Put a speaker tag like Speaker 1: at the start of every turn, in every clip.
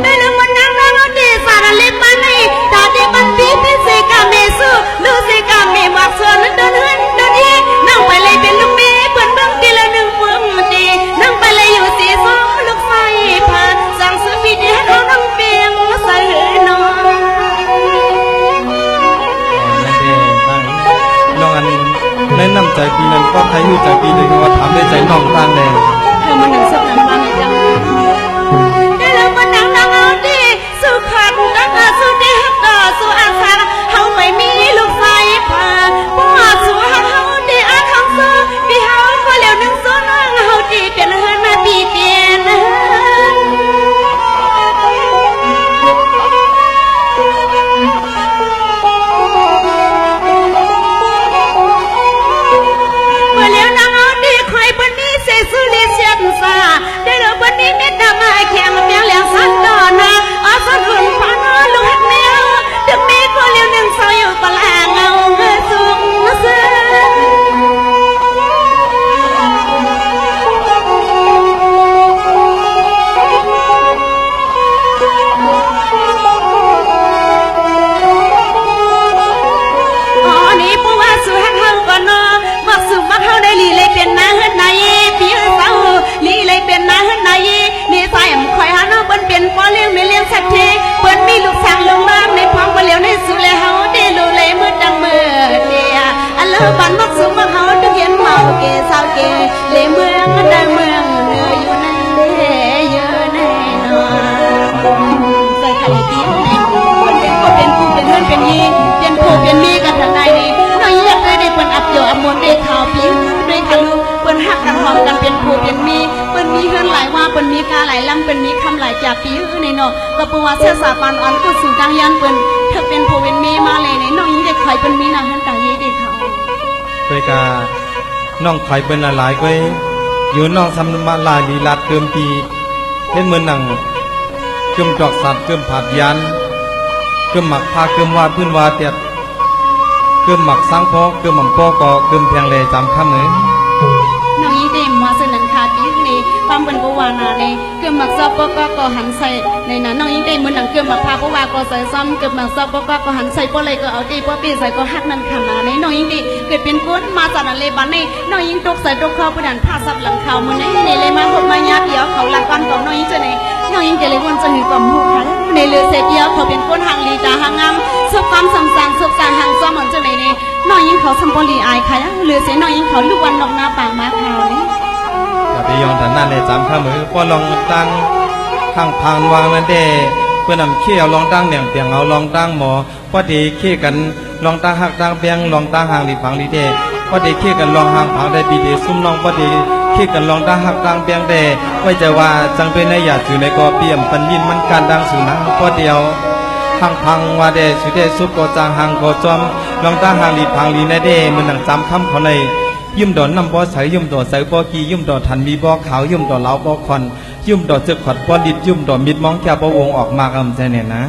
Speaker 1: ได้แล้วมันนั่งนั่งดีสารเล็บมันนี่ตาดีมันปีพิเศษกาเมสุลูเซกาเมมักส่วนเดินเดินอีนั่งไปเลยเป็นลูกเมย์เปิดเบื้องทีละหนึ่งเมืองดีนั่งไปเลยอยู่สีส้มลูกไฟผ่านสั่งซื้อปีเดียวเขานั่งเปียงใส่นอน
Speaker 2: น้องอันแนะนำใจปีนั้นก็ใครอยู่ใจปีนึงว่าทำได้ใจน้องตั้งเลย
Speaker 1: เธอมันหนึ่งสักหนึ่งวันเลยจังได้แล้วมันนั่งนั่งเอาดีสุขันตั้งสุดีฮักต่อสุอาคารเขาไม่มีลูกไฟผ่านพ่อสุฮักเขาดีอาคำสู้พี่เขาก็เหลียวหนึ่งส่วนเขาดีเปลี่ยนเฮิร์นมาปีเปลี่ยนสุริเชียนซาได้เราวันนี้เม็ดดำมาแข็งเปียงเหลียงสันดอนนะอาสันหุ่นพันลูกหักแมวดึกเมฆก็เลี้ยวหนึ่งเสาอยู่ปลางเอาสูงเสือ๋อนี่ปูว่าสุหักเฮาก่อนเนาะมักสุมักเฮาได้ลีเลยเป็นนางเฮ็ดนายลีเลยเป็นนางเฮ็ดนายนี่ใส่คอยหาน้องเปิ้นเป็นพ่อเลี้ยงไม่เลี้ยงสักทีเปิ้นมีลูกสาวลงมาในพร้อมบ่เลี้ยวในสุเลยเฮาได้ลูเลยมืดดังมือเนี่ยอันเลอบันมักสุมักเฮาดึกเย็นเมาเกสาวเกเลยเมืองดังเมืองเนื้ออยู่ในเยอะแน่นอนใส่ไข่ตีในเปิ้นเป็นก็เป็นผู้เป็นเฮือนเป็นยีเป็นผู้เป็นมีกันทางใดนี่น้อยอยากได้เปิ้นอับโยอมนได้ข่าวผิวได้ข่าวลูกเปิ้นฮักกันหอมกันเป็นผู้เป็นมีเปิ้นมีเฮือนหลายว่าเปิ้นมีกาหลายลำเปิ้นมีคำหลายจากปีในเนาะก็ประวัติศาสตร์ปานอ่อนก็สู่กลางยันเปิ้นเธอเป็นผู้เป็นมีมาเลยในน้องยิ่งเด็กข่อยเปิ้นมีนางเฮือนตายีเด็กเขา
Speaker 2: ไปกาน้องข่อยเป็นหลายก็อยู่น้องทำมาลายลีลัดเกิมปีเล่นเหมือนหนังเกิมจอกสัตว์เกิมผัดยันเกิมหมักพาเกิมวาดพื้นวาเตียดเกิมหมักสังพอเกิมหม่ำปอก็เกิมเพียงเลยจำคำเลย
Speaker 1: น้องยิ่งเด็กมาเสนอขาปีนี้ความเป็นผู้วานาในเกิมหมักซอบก็หันใส่ในนั้นน้องยิ่งเด็กเหมือนหนังเกิมหมักพาผู้ว่าก็ใส่ซ้ำเกิมหมักซอบก็หันใส่ป้อเลยก็เอาตีป้อปีใส่ก็หักนั่นขนาดในน้องยิ่งเด็กเกิดเป็นก้นมาจากนั้นเลยบ้านในน้องยิ่งตกใส่ตกเข้าผู้ดันผ้าซับหลังเขามือในเลยมาหดมายาเดียวเขาหลังกันของน้องยิ่งจะในน้องยิ่งจะเลยวนจะหือกล่อมหูค่ะในเรือเสียเดียวเขาเป็นก้นหางลีตาหางงามสุกความสำคัญสุกการหางซ้อมเหมือนจะในนี้น้องยิ่งเขาสมบูรณ์อายค่ะเรือเสียน้องยิ่งเขาลูกวันนกหน้าปางมาขาวนี่
Speaker 2: อย่าไปยองฐานนั่นเลยจำข้ามือพอลองตั้งข้างพานวางนั่นเด้เพื่อนำเขี้ยวลองตั้งเหลี่ยงเตียงเอาลองตั้งหมอพอดีเขี้กันลองตั้งหักตั้งเปียงลองตั้งหางหลีฝังลีเด้พอดีเขี้กันลองหางผังได้ปีเดซุ่มลองพอดีเขี้กันลองตั้งหักตั้งเปียงเด้ไว้จะว่าจังเป็นในหยาดอยู่ในกอเปี่ยมปันยินมันการดังสูนังพอเดียวหางพังว่าเดสุเดซุปก็จางหางก็จอมลองตั้งหางหลีพังลีในเด้มันหนังจำคำเขาในยุ่มดอนน้ำบ่อใสยุ่มดอใสบ่อกียุ่มดอทันมีบ่อขาวยุ่มดอเหลาบ่อคอนยุ่มดอเจ็บขอดบ่อดิดยุ่มดอมิดมองแก่บ่วงออกมากำใจเนี่ยนะ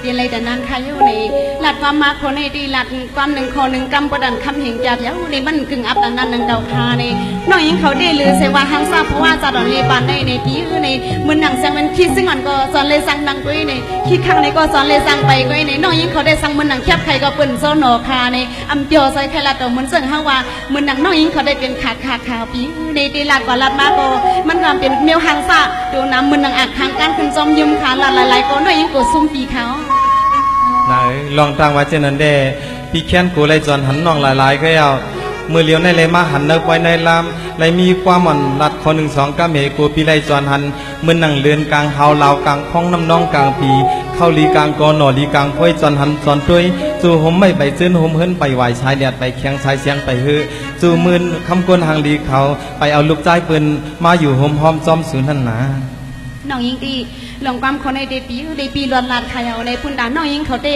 Speaker 1: เป็นอะไรแต่นั้นค่ะอยู่ในหลัดความมาคนในดีหลัดความหนึ่งคนหนึ่งกำประดันคำเห็นจับอยู่ในมันกึ่งอับอันนั้นหนึ่งเดาคาในน้องยิงเขาได้หรือเสว่าหังซาเพราะว่าจัดดอนเลบานในปีในมือหนังแซงมันคิดซึ่งมันก็สอนเลยสั่งดังกุ้ยในคิดข้างในก็สอนเลยสั่งไปกุ้ยในน้องยิงเขาได้สั่งมือหนังแคบไข่ก็เปิ่นโซโนคาในอัมเปียวใส่ไข่ละตัวมันซึ่งห้าว่ามือหนังน้องยิงเขาได้เป็นขาขาวปีในดีหลัดกว่าหลัดมาก็มันก็เป็นเมียวหังซาดูน้ำมือหนังอักทางการขึ้นจอมยืมขาหลายๆก็น้องยิงก็ซุ่มปีเขา
Speaker 2: นายลองตั้งไว้เช่นนั้นเด้พี่แค้นกูเลยจอนหันน้องหลายๆก็เอามือเลี้ยวในเลยมาหันเนิกไว้ในลามเลยมีความหม่อนรัดคอ1 2 ก้าเมกูพี่เลยจอนหันมือหนังเลือนกลางเฮาเหลากลางพ้องน้ำน้องกลางปีเข้าลีกลางกอหน่อลีกลางพ้อยจอนหันจอนด้วยจู่ห่มไม่ใบซื้นห่มเฮิรนไปไหวชายเดียดไปเคียงชายเสียงไปฮือจู่มืนคำกวนหางลีเขาไปเอาลูกใจปืนมาอยู่ห่มหอมจอมศูนย์นั่นนะ
Speaker 1: น้องยิงดีลองความคนในเดปีหลอดหลาดขายเอาในพุ่นดาน้องยิงเขาเต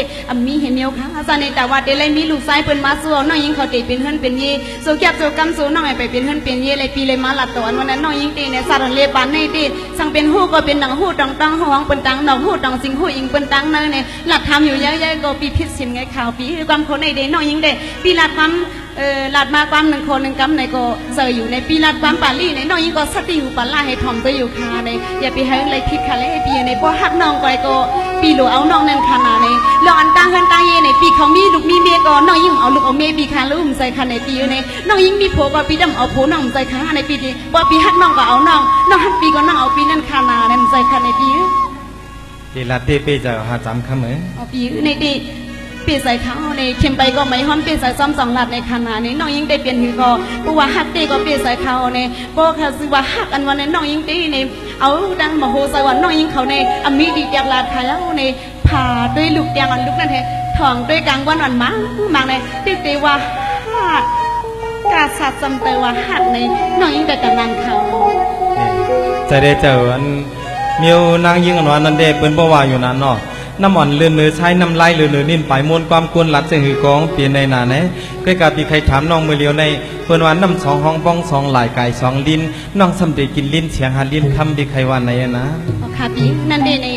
Speaker 1: มีเห็นเนียวค่ะอาจารย์ในแต่ว่าเดเลยมีลูกชายเปิ้นมาสู้น้องยิงเขาเตเป็นเฮือนเป็นเย่โซแคบโซกำโซน้องไปเป็นเฮือนเป็นเย่เลยปีเลยมาหลัดตอนวันนั้นน้องยิงเตในสารเลบานในเตสั่งเป็นหู้ก็เป็นหนังหู้ตังห้องเปิ้นตังดอกหู้ตังสิงหู้อิงเปิ้นตังเนยเนี่ยหลัดทำอยู่เยอะๆก็ปีพิษสินไงข่าวปีความคนในเดน้องยิงเดปีหลัดความ ลาดมาความหนึ่งคนหนึ่งกำในก็เจออยู่ในปีลาดความปาลี่ในน้องยิงก็สติอยู่ปาล่าให้ทอมตัวอยู่คาในอย่าไปให้อะไรผิดค่ะเลยปีในพอหักน้องก็ปีหลัวเอาน้องนั่นขนาดในลองอันตั้งเฮินตั้งเยในปีเขามีลูกมีเมียก็น้องยิงเอาลูกเอาเมียปีคาลูกใส่ค่ะในปีในน้องยิงมีผัวก็ปีดำเอาผัวน้องใส่ค่ะในปีนี้พอปีหักน้องก็เอาน้องหักปีก็น้องเอาปีนั่นขนาดนั่นใส่ค่ะในปี
Speaker 2: ปีละเต้เป้จะหาจำคำเหมือน
Speaker 1: ปีในปีปีใส่เขาในเข็มไปก็ไม่ห้อมปีใส่ซ้อมสองหลัดในขนาดนี้น้องยิงได้เปลี่ยนหือก็เพราะว่าหักตีก็ปีใส่เขาในเพราะเขาสิว่าหักอันวันนี้น้องยิงตีในเอาดังมาโหใส่วันน้องยิงเขาในอมีดีจากลาดขายแล้วในผ่าด้วยลูกยางอันลูกนั่นเองทองด้วยกลางวันวันมั้งในติดตีว่าหักกาสัตว์จำเตว่าหักในน้องยิงแต่กำนันเขา
Speaker 2: จะได้เจออันมีนางยิงอันวันนั้นเด็กเป็นบ่าวอยู่นั้นเนาะน้ำอ่อนเลือนเนื้อใช้น้ำลายเลือนเนื้อนิ่นไปมวนความกวนหลัดเสียงหือกองเปลี่ยนในหนาเนใกล้กับปีใครถามน้องมือเลียวในเพื่อนวันน้ำสองห้องบ้องสองหลายไก่สองลิ้นน้องสำเร็จกินลิ้นเสียงหาลิ้นคำปีใครวันไหนนะ
Speaker 1: ค่ะปีนั่นเดใน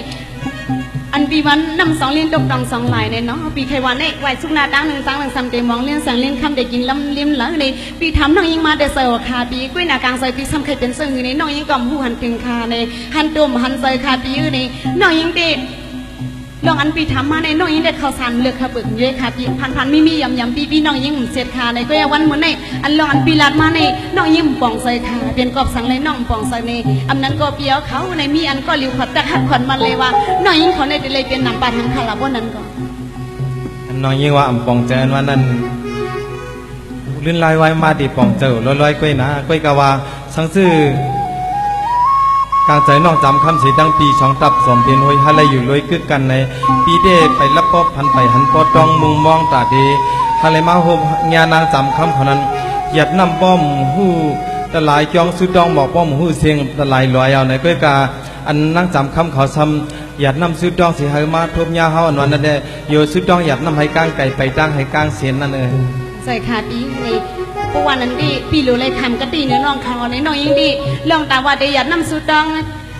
Speaker 1: อันปีวันน้ำสองลิ้นดกดองสองหลายในเนาะปีใครวันในไหวสุกนาตั้งหนึ่งตั้งหนึ่งสามเตมองเลี้ยงแสงลิ้นคำเด็กกินลำลิ้มหลังในปีทำน้องยิงมาเดเซอร์ค่ะปีกุ้ยนากลางใส่ปีซ้ำเคยเป็นซึ่งในน้องยิงก่อมหูหันถึงคาในหันตุ่มหันใส่คาปีในน้องยิงเดลองอันปีทำมาในน้องยิงได้ข้าวสารเลือกข้าวเปลือกเยอะค่ะปีพันมียำปีน้องยิงเสียดขาในก็ยังวันเหมือนในอันลองอันปีลาดมาในน้องยิงป่องใส่ขาเปลี่ยนกอบสังเลยน้องป่องใส่ในอันนั้นก็เปียวเขาในมีอันก็หลิวขอดตะขัดขวัญมันเลยว่าน้องยิงเขาในเลยเป็นนำปลาทางคาราบอนนั้นก็
Speaker 2: น้องยิงว่าป่องเจอวันนั้นลื่นลอยไว้มาดิป่องเจอลอยก้อยนะก้อยกะว่าสังซื่อกางใจน้องจำคำสีดังปีช่องตับสมเป็นหอยฮะไรอยู่ลอยกึกกันในปีเด้ไปรับปอบพันไปหันปอดองมุงมองตาดีฮะไรมาโฮมงานนางจำคำคนนั้นหยัดน้ำป้อมหู้ตะลายจองสุดดองบอกป้อมหู้เสียงตะลายลอยเอาในก้อยกาอันนางจำคำเขาซ้ำหยัดน้ำสุดดองสีเฮมาทบยาเฮาอันวันนั้นเด้โยสุดดองหยัดน้ำให้ก้างไก่ไปตั้งให้ก้างเสียนนั่นเอง
Speaker 1: ใส่ขาดีนี่ปวันนั้นดีพี่รู้เลยทำกะตีเนื้อน้องเขาในน้องยิงดีลองตาว่าได้หยัดน้ำสุดดอง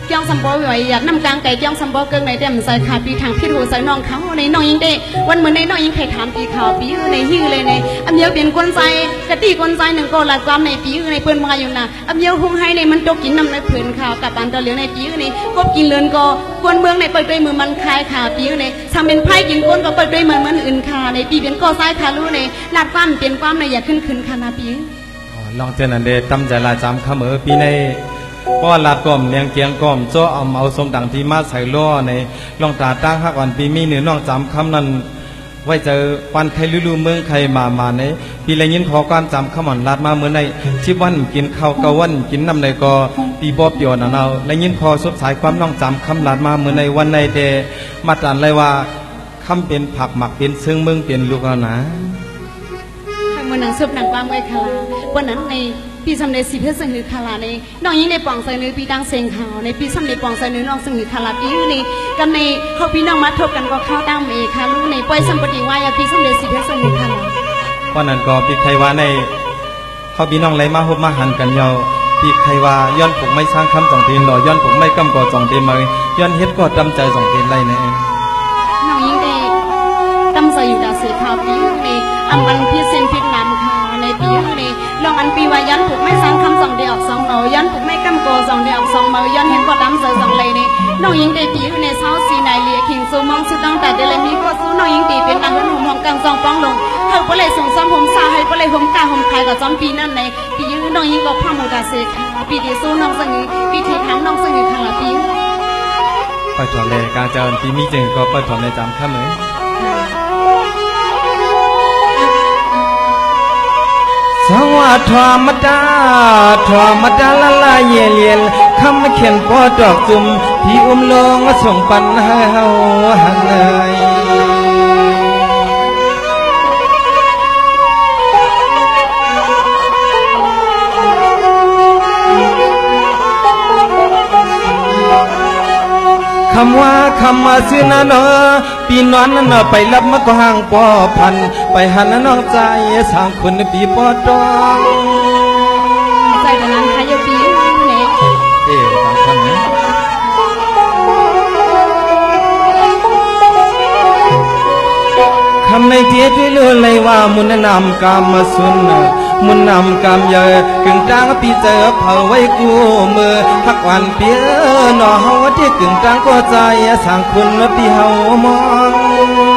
Speaker 1: เจ้าสัมปอไหวอยากน้ำกลางไก่เจ้าสัมปอเกิงในเต็มใส่ขาปีทางพี่หูใส่น้องเขาในน้องยิงเดวันเหมือนในน้องยิงไข่ถามปีขาวปีในหิ้วเลยในอันเดียวเป็นคนใจกะตีคนใจหนึ่งก็หลักความในปีในเพื่อนมาอยู่นะอันเดียวหงให้ในมันตกกินน้ำในเพื่อนข่าวกับอันตะเหลียวในปีในกบกินเลือนก็กวนเมืองในเปิดด้วยมือมันคายขาปีในทำเป็นไพ่กินก้นก็เปิดด้วยมือมันอื่นขาในปีเป็นก็ซ้ายขาลู่ในหลักความเป็นความในอยากขึ้นขนาดปี
Speaker 2: ลองเจนันเดตั้มใจลาจำขมือปีในป้อลาดก้อมเลียงเกียงก้อมโซ่เอาทรงดังที่มาใส่ล้อในลองตาตั้งหักอ่อนปีมีเหนือน้องจำคำนั้นไว้เจอปันใครลือเมืองใครมาในปีไรยินขอความจำขมันลาดมาเหมือนในชิบวันกินข้าวกะวันกินน้ำในก็ปีบอบเปียวน่ะเอาไรยินขอสดสายความน้องจำคำลาดมาเหมือนในวันในเดมาตรันเลยว่าคำเป็นผักหมักเป็นซึ่งเมืองเป็นลูกแล้วนะ
Speaker 1: มันหนังซุปหนังความไว้คาราวันนั้นในปีสำเร็จสิเพื่อซึ่งหือคาราในน้องยิงในปองใส่เนื้อปีดังเสียงขาวในปีสำเร็จปองใส่เนื้อน้องซึ่งหือคาราปีในกันในเขาพี่น้องมาทบกันก็เข้าตั้งเมคาลูในปล่อยสัมปติว่าอย่าปีสำเร็จสิเพื่อซึ่งหือคารา
Speaker 2: วันนั้นก็ปีไทยว่าในเขาพี่น้องไหลมาหบมาหันกันยาวปีไทยว่าย้อนปลุกไม่สร้างคำส่งเทียนหล่อย้อนปลุกไม่กำก่อส่งเทียนมาย้อนเฮ็ดก็จำใจส่งเทียนไรใน
Speaker 1: น้องยิงในตั้มใส่อยู่ดาเสียขาวปีในอันมันพิเศษพิษน้ำค่ะในปีนี้ลองอันปีว่ายันผูกไม่สร้างคำสองเดียวออกสองเมายันผูกไม่กำโกสองเดียวออกสองเมายันเห็นก็ดำเสือสองเลยนี่น้องยิงได้ปีในเช้าสีนายเลียขิงซูมองสุดตั้งแต่เดลมีก็สู้น้องยิงตีเป็นการหุ่นหอมกลางซองป้องลงเขาก็เลยส่งซ้ำผมซาให้ก็เลยผมกาผมคายกับซ้ำปีนั่นในปียื้อน้องยิงก็พามูดาเซคปีที่สู้น้องสังปีที่ทำน้องสังคาราปี
Speaker 2: ไปถอนเลยการเจริญปีมีจึงก็ไปถอนในจำข้ามือสวัสดิ์ธรรมดาละลายเย็นคำเขียนปอดอกจุ่มพี่ลงส่งปันให้เฮาหันเลยคำว่าซื้อนะเนาะปีนอนนั่นไปรับมาก็ห่างปอพันไปหันน้องใจสร้างคนปีปอดอง
Speaker 1: ใจแต่นั้นค่ะโยปีเนี่ย
Speaker 2: ตามคำนี้ค ในเทียด้วยเลือเลยว่ามุนนำกามมาสุนมุนนำกามเยอะกึ่งจางปีเจอเผาไว้กูมือพักวันเปียหนอเฮาที่กึ่งจางก็ใจสั่งคุณปีเฮามอง